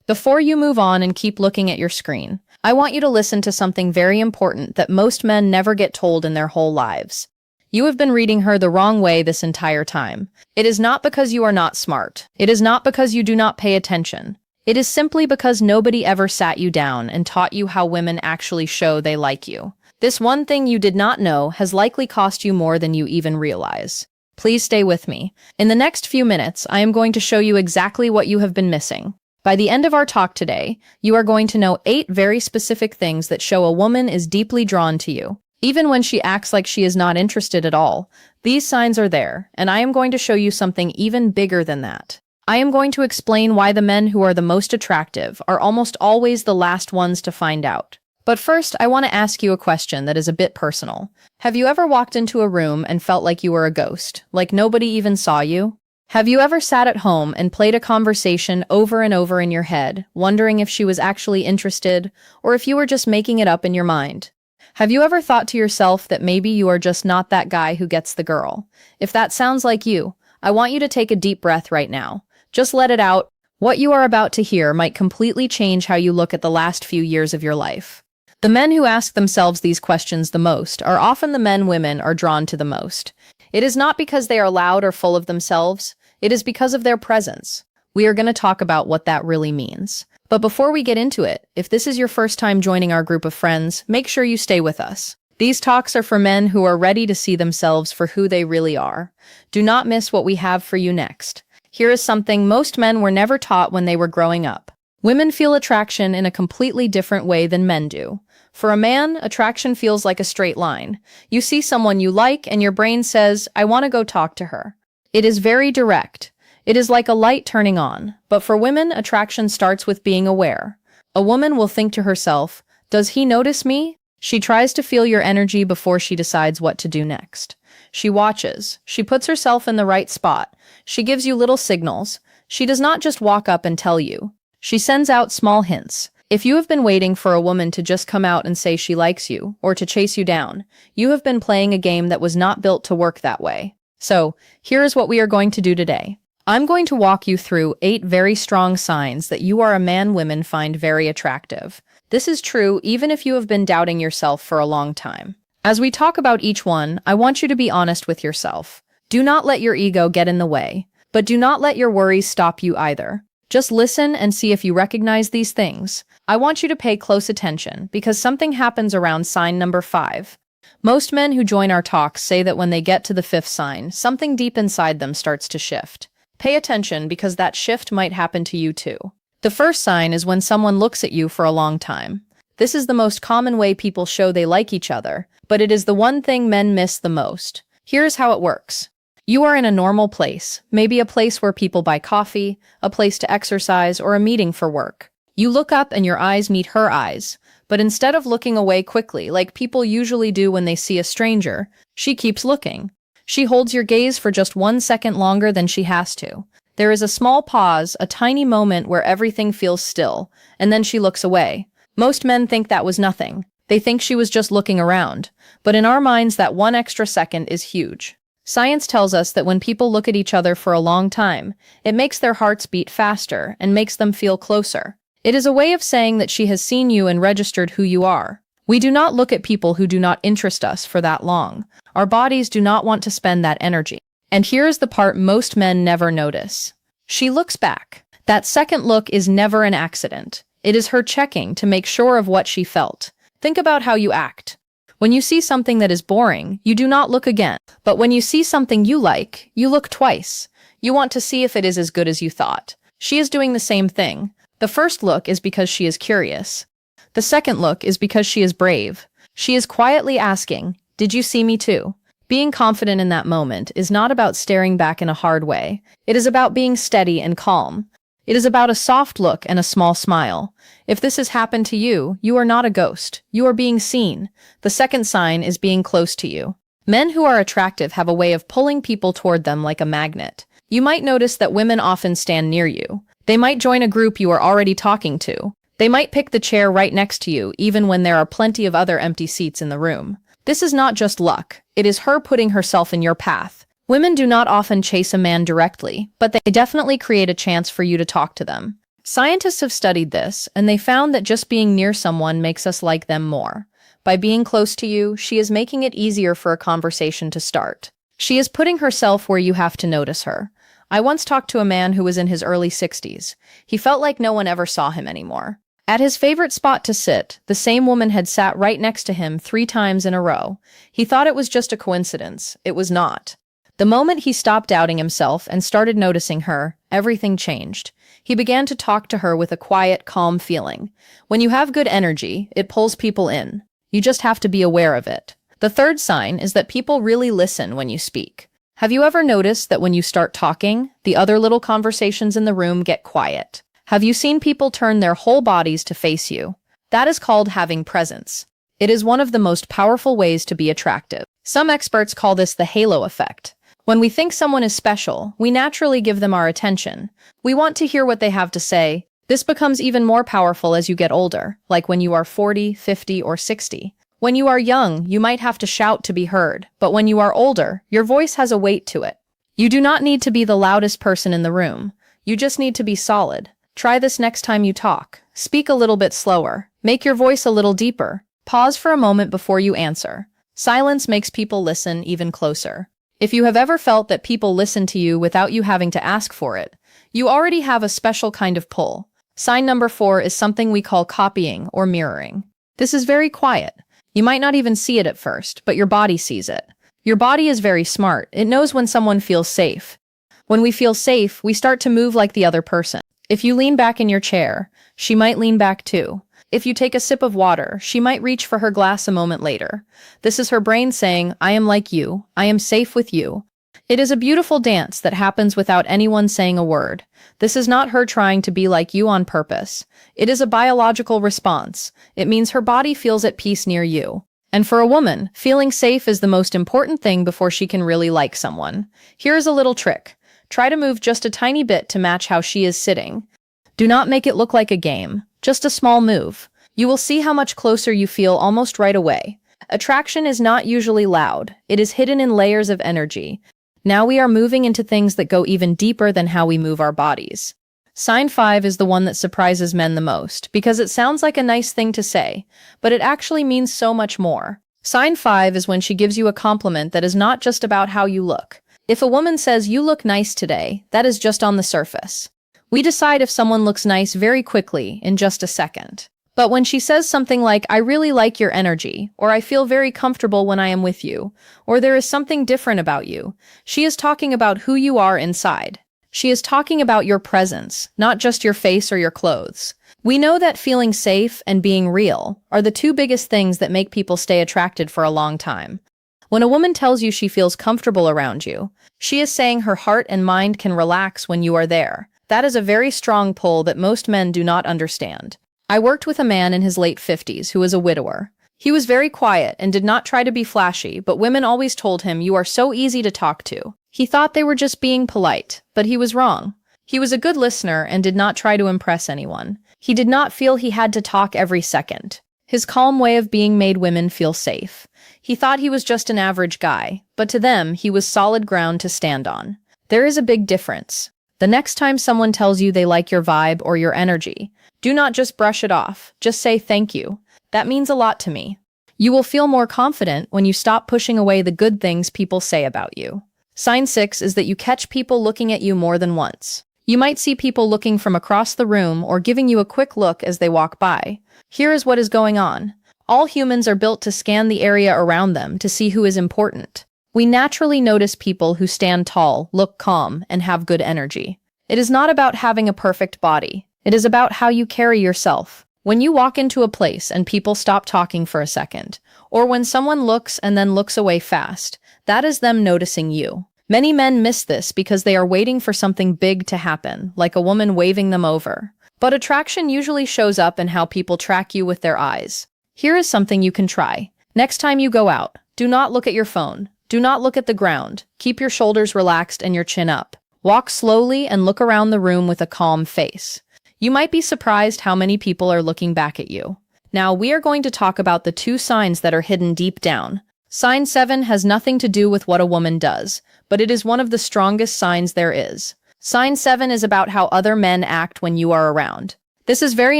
Before you move on and keep looking at your screen, I want you to listen to something very important that most men never get told in their whole lives. You have been reading her the wrong way this entire time. It is not because you are not smart. It is not because you do not pay attention. It is simply because nobody ever sat you down and taught you how women actually show they like you. This one thing you did not know has likely cost you more than you even realize. Please stay with me. In the next few minutes, I am going to show you exactly what you have been missing. By the end of our talk today, you are going to know 8 very specific things that show a woman is deeply drawn to you. Even when she acts like she is not interested at all, these signs are there, and I am going to show you something even bigger than that. I am going to explain why the men who are the most attractive are almost always the last ones to find out. But first, I want to ask you a question that is a bit personal. Have you ever walked into a room and felt like you were a ghost, like nobody even saw you? Have you ever sat at home and played a conversation over and over in your head, wondering if she was actually interested, or if you were just making it up in your mind? Have you ever thought to yourself that maybe you are just not that guy who gets the girl? If that sounds like you, I want you to take a deep breath right now. Just let it out. What you are about to hear might completely change how you look at the last few years of your life. The men who ask themselves these questions the most are often the men women are drawn to the most. It is not because they are loud or full of themselves. It is because of their presence. We are going to talk about what that really means. But before we get into it, if this is your first time joining our group of friends, make sure you stay with us. These talks are for men who are ready to see themselves for who they really are. Do not miss what we have for you next. Here is something most men were never taught when they were growing up. Women feel attraction in a completely different way than men do. For a man, attraction feels like a straight line. You see someone you like and your brain says, I want to go talk to her. It is very direct. It is like a light turning on. But for women, attraction starts with being aware. A woman will think to herself, does he notice me? She tries to feel your energy before she decides what to do next. She watches. She puts herself in the right spot. She gives you little signals. She does not just walk up and tell you. She sends out small hints. If you have been waiting for a woman to just come out and say she likes you, or to chase you down, you have been playing a game that was not built to work that way. So, here is what we are going to do today. I'm going to walk you through 8 very strong signs that you are a man women find very attractive. This is true even if you have been doubting yourself for a long time. As we talk about each one, I want you to be honest with yourself. Do not let your ego get in the way, but do not let your worries stop you either. Just listen and see if you recognize these things. I want you to pay close attention because something happens around sign number 5. Most men who join our talks say that when they get to the 5th sign, something deep inside them starts to shift. Pay attention because that shift might happen to you too. The first sign is when someone looks at you for a long time. This is the most common way people show they like each other, but it is the one thing men miss the most. Here's how it works. You are in a normal place, maybe a place where people buy coffee, a place to exercise, or a meeting for work. You look up and your eyes meet her eyes, but instead of looking away quickly like people usually do when they see a stranger, she keeps looking. She holds your gaze for just 1 second longer than she has to. There is a small pause, a tiny moment where everything feels still, and then she looks away. Most men think that was nothing. They think she was just looking around. But in our minds, that 1 extra second is huge. Science tells us that when people look at each other for a long time, it makes their hearts beat faster and makes them feel closer. It is a way of saying that she has seen you and registered who you are. We do not look at people who do not interest us for that long. Our bodies do not want to spend that energy. And here is the part most men never notice. She looks back. That second look is never an accident. It is her checking to make sure of what she felt. Think about how you act. When you see something that is boring, you do not look again. But when you see something you like, you look twice. You want to see if it is as good as you thought. She is doing the same thing. The first look is because she is curious. The second look is because she is brave. She is quietly asking, did you see me too? Being confident in that moment is not about staring back in a hard way. It is about being steady and calm. It is about a soft look and a small smile. If this has happened to you, you are not a ghost. You are being seen. The second sign is being close to you. Men who are attractive have a way of pulling people toward them like a magnet. You might notice that women often stand near you. They might join a group you are already talking to. They might pick the chair right next to you, even when there are plenty of other empty seats in the room. This is not just luck. It is her putting herself in your path. Women do not often chase a man directly, but they definitely create a chance for you to talk to them. Scientists have studied this, and they found that just being near someone makes us like them more. By being close to you, she is making it easier for a conversation to start. She is putting herself where you have to notice her. I once talked to a man who was in his early 60s. He felt like no one ever saw him anymore. At his favorite spot to sit, the same woman had sat right next to him 3 times in a row. He thought it was just a coincidence. It was not. The moment he stopped doubting himself and started noticing her, everything changed. He began to talk to her with a quiet, calm feeling. When you have good energy, it pulls people in. You just have to be aware of it. The third sign is that people really listen when you speak. Have you ever noticed that when you start talking, the other little conversations in the room get quiet? Have you seen people turn their whole bodies to face you? That is called having presence. It is one of the most powerful ways to be attractive. Some experts call this the halo effect. When we think someone is special, we naturally give them our attention. We want to hear what they have to say. This becomes even more powerful as you get older, like when you are 40, 50, or 60. When you are young, you might have to shout to be heard, but when you are older, your voice has a weight to it. You do not need to be the loudest person in the room. You just need to be solid. Try this next time you talk. Speak a little bit slower. Make your voice a little deeper. Pause for a moment before you answer. Silence makes people listen even closer. If you have ever felt that people listen to you without you having to ask for it, you already have a special kind of pull. Sign number 4 is something we call copying or mirroring. This is very quiet. You might not even see it at first, but your body sees it. Your body is very smart. It knows when someone feels safe. When we feel safe, we start to move like the other person. If you lean back in your chair, she might lean back too. If you take a sip of water, she might reach for her glass a moment later. This is her brain saying, I am like you. I am safe with you. It is a beautiful dance that happens without anyone saying a word. This is not her trying to be like you on purpose. It is a biological response. It means her body feels at peace near you. And for a woman, feeling safe is the most important thing before she can really like someone. Here is a little trick. Try to move just a tiny bit to match how she is sitting. Do not make it look like a game. Just a small move. You will see how much closer you feel almost right away. Attraction is not usually loud. It is hidden in layers of energy. Now we are moving into things that go even deeper than how we move our bodies. Sign 5 is the one that surprises men the most, because it sounds like a nice thing to say, but it actually means so much more. Sign 5 is when she gives you a compliment that is not just about how you look. If a woman says, you look nice today, that is just on the surface. We decide if someone looks nice very quickly, in just a second. But when she says something like, I really like your energy, or I feel very comfortable when I am with you, or there is something different about you, she is talking about who you are inside. She is talking about your presence, not just your face or your clothes. We know that feeling safe and being real are the 2 biggest things that make people stay attracted for a long time. When a woman tells you she feels comfortable around you, she is saying her heart and mind can relax when you are there. That is a very strong pull that most men do not understand. I worked with a man in his late 50s who was a widower. He was very quiet and did not try to be flashy, but women always told him, you are so easy to talk to. He thought they were just being polite, but he was wrong. He was a good listener and did not try to impress anyone. He did not feel he had to talk every second. His calm way of being made women feel safe. He thought he was just an average guy, but to them, he was solid ground to stand on. There is a big difference. The next time someone tells you they like your vibe or your energy, do not just brush it off. Just say thank you. That means a lot to me. You will feel more confident when you stop pushing away the good things people say about you. Sign 6 is that you catch people looking at you more than once. You might see people looking from across the room or giving you a quick look as they walk by. Here is what is going on. All humans are built to scan the area around them to see who is important. We naturally notice people who stand tall, look calm, and have good energy. It is not about having a perfect body. It is about how you carry yourself. When you walk into a place and people stop talking for a second, or when someone looks and then looks away fast, that is them noticing you. Many men miss this because they are waiting for something big to happen, like a woman waving them over. But attraction usually shows up in how people track you with their eyes. Here is something you can try. Next time you go out, do not look at your phone. Do not look at the ground. Keep your shoulders relaxed and your chin up. Walk slowly and look around the room with a calm face. You might be surprised how many people are looking back at you. Now we are going to talk about the 2 signs that are hidden deep down. Sign 7 has nothing to do with what a woman does, but it is one of the strongest signs there is. Sign 7 is about how other men act when you are around. This is very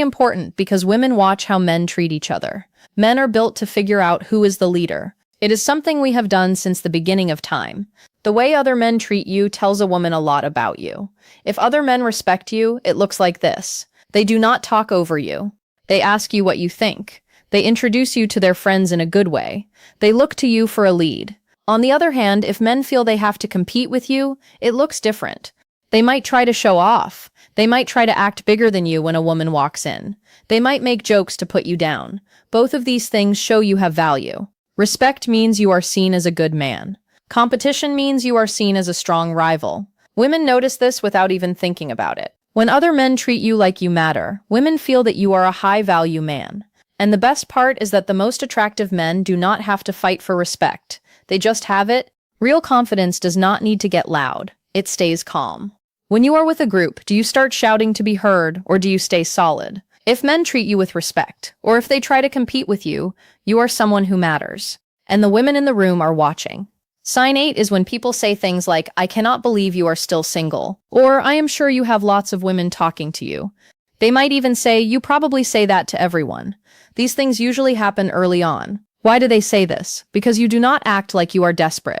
important because women watch how men treat each other. Men are built to figure out who is the leader. It is something we have done since the beginning of time. The way other men treat you tells a woman a lot about you. If other men respect you, it looks like this. They do not talk over you. They ask you what you think. They introduce you to their friends in a good way. They look to you for a lead. On the other hand, if men feel they have to compete with you, it looks different. They might try to show off. They might try to act bigger than you when a woman walks in. They might make jokes to put you down. Both of these things show you have value. Respect means you are seen as a good man. Competition means you are seen as a strong rival. Women notice this without even thinking about it. When other men treat you like you matter, women feel that you are a high-value man. And the best part is that the most attractive men do not have to fight for respect. They just have it. Real confidence does not need to get loud. It stays calm. When you are with a group, do you start shouting to be heard, or do you stay solid? If men treat you with respect, or if they try to compete with you, you are someone who matters. And the women in the room are watching. Sign 8 is when people say things like, "I cannot believe you are still single," or "I am sure you have lots of women talking to you." They might even say, "You probably say that to everyone." These things usually happen early on. Why do they say this? Because you do not act like you are desperate.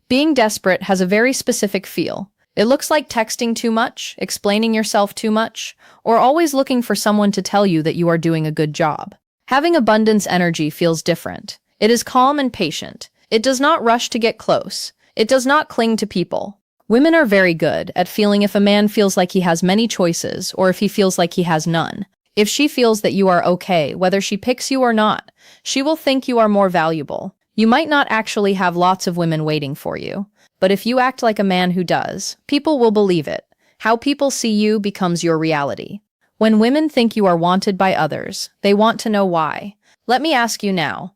Being desperate has a very specific feel. It looks like texting too much, explaining yourself too much, or always looking for someone to tell you that you are doing a good job. Having abundance energy feels different. It is calm and patient. It does not rush to get close. It does not cling to people. Women are very good at feeling if a man feels like he has many choices or if he feels like he has none. If she feels that you are okay, whether she picks you or not, she will think you are more valuable. You might not actually have lots of women waiting for you, but if you act like a man who does, people will believe it. How people see you becomes your reality. When women think you are wanted by others, they want to know why. Let me ask you now.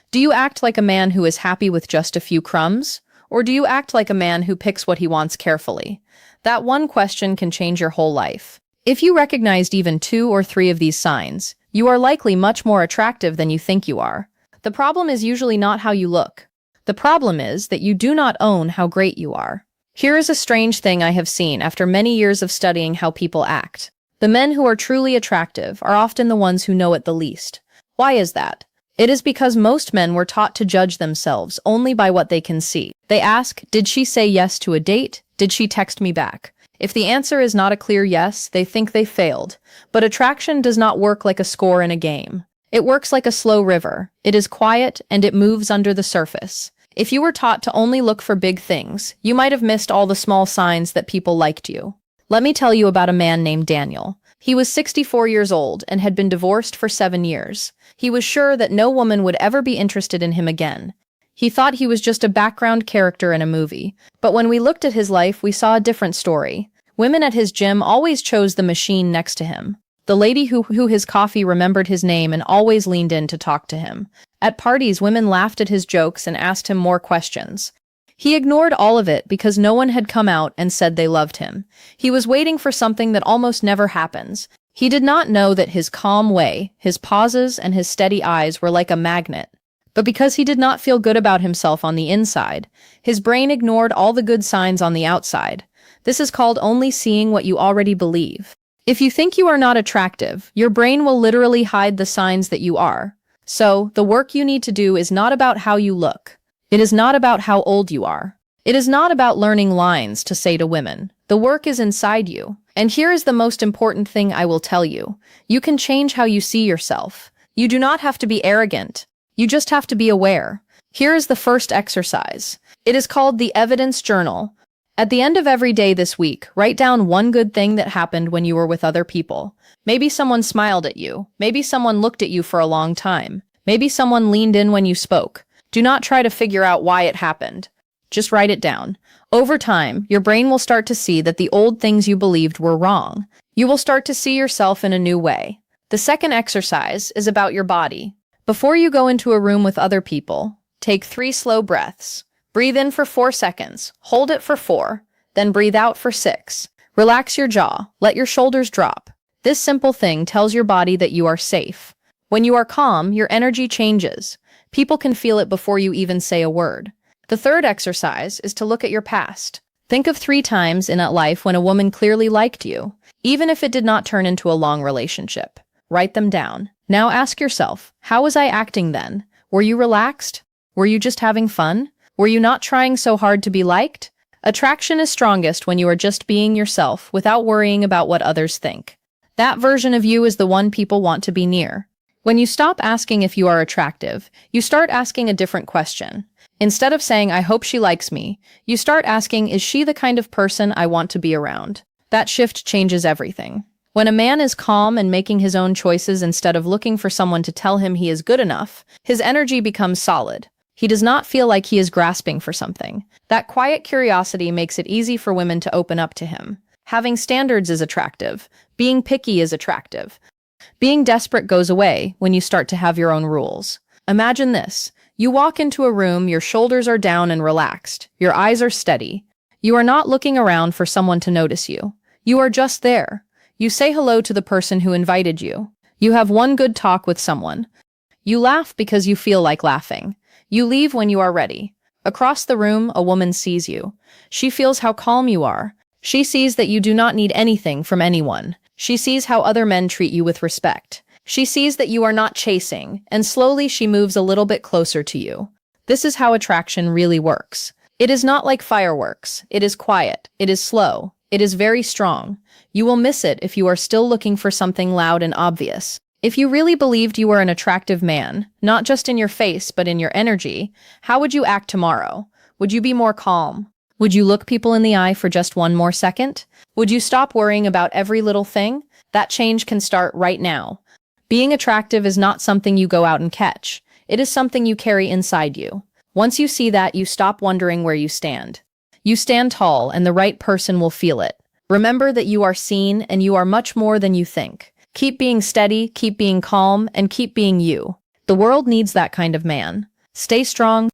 Do you act like a man who is happy with just a few crumbs? Or do you act like a man who picks what he wants carefully? That one question can change your whole life. If you recognized even 2 or 3 of these signs, you are likely much more attractive than you think you are. The problem is usually not how you look. The problem is that you do not own how great you are. Here is a strange thing I have seen after many years of studying how people act. The men who are truly attractive are often the ones who know it the least. Why is that? It is because most men were taught to judge themselves only by what they can see. They ask, did she say yes to a date? Did she text me back? If the answer is not a clear yes, they think they failed. But attraction does not work like a score in a game. It works like a slow river. It is quiet and it moves under the surface. If you were taught to only look for big things, you might have missed all the small signs that people liked you. Let me tell you about a man named Daniel. He was 64 years old and had been divorced for 7 years. He was sure that no woman would ever be interested in him again. He thought he was just a background character in a movie. But when we looked at his life, we saw a different story. Women at his gym always chose the machine next to him. The lady who his coffee remembered his name and always leaned in to talk to him. At parties, women laughed at his jokes and asked him more questions. He ignored all of it because no one had come out and said they loved him. He was waiting for something that almost never happens. He did not know that his calm way, his pauses, and his steady eyes were like a magnet. But because he did not feel good about himself on the inside, his brain ignored all the good signs on the outside. This is called only seeing what you already believe. If you think you are not attractive, your brain will literally hide the signs that you are. So, the work you need to do is not about how you look. It is not about how old you are. It is not about learning lines to say to women. The work is inside you. And here is the most important thing I will tell you. You can change how you see yourself. You do not have to be arrogant. You just have to be aware. Here is the first exercise. It is called the evidence journal. At the end of every day this week, write down one good thing that happened when you were with other people. Maybe someone smiled at you. Maybe someone looked at you for a long time. Maybe someone leaned in when you spoke. Do not try to figure out why it happened. Just write it down. Over time, your brain will start to see that the old things you believed were wrong. You will start to see yourself in a new way. The second exercise is about your body. Before you go into a room with other people, take 3 slow breaths. Breathe in for 4 seconds, hold it for 4, then breathe out for 6. Relax your jaw, let your shoulders drop. This simple thing tells your body that you are safe. When you are calm, your energy changes. People can feel it before you even say a word. The third exercise is to look at your past. Think of 3 times in a life when a woman clearly liked you, even if it did not turn into a long relationship. Write them down. Now ask yourself, how was I acting then? Were you relaxed? Were you just having fun? Were you not trying so hard to be liked? Attraction is strongest when you are just being yourself without worrying about what others think. That version of you is the one people want to be near. When you stop asking if you are attractive, you start asking a different question. Instead of saying, I hope she likes me, you start asking, is she the kind of person I want to be around? That shift changes everything. When a man is calm and making his own choices instead of looking for someone to tell him he is good enough, his energy becomes solid. He does not feel like he is grasping for something. That quiet curiosity makes it easy for women to open up to him. Having standards is attractive. Being picky is attractive. Being desperate goes away when you start to have your own rules. Imagine this. You walk into a room, your shoulders are down and relaxed. Your eyes are steady. You are not looking around for someone to notice you. You are just there. You say hello to the person who invited you. You have one good talk with someone. You laugh because you feel like laughing. You leave when you are ready. Across the room, a woman sees you. She feels how calm you are. She sees that you do not need anything from anyone. She sees how other men treat you with respect. She sees that you are not chasing, and slowly she moves a little bit closer to you. This is how attraction really works. It is not like fireworks. It is quiet. It is slow. It is very strong. You will miss it if you are still looking for something loud and obvious. If you really believed you were an attractive man, not just in your face but in your energy, how would you act tomorrow? Would you be more calm? Would you look people in the eye for just one more second? Would you stop worrying about every little thing? That change can start right now. Being attractive is not something you go out and catch. It is something you carry inside you. Once you see that, you stop wondering where you stand. You stand tall, and the right person will feel it. Remember that you are seen, and you are much more than you think. Keep being steady, keep being calm, and keep being you. The world needs that kind of man. Stay strong.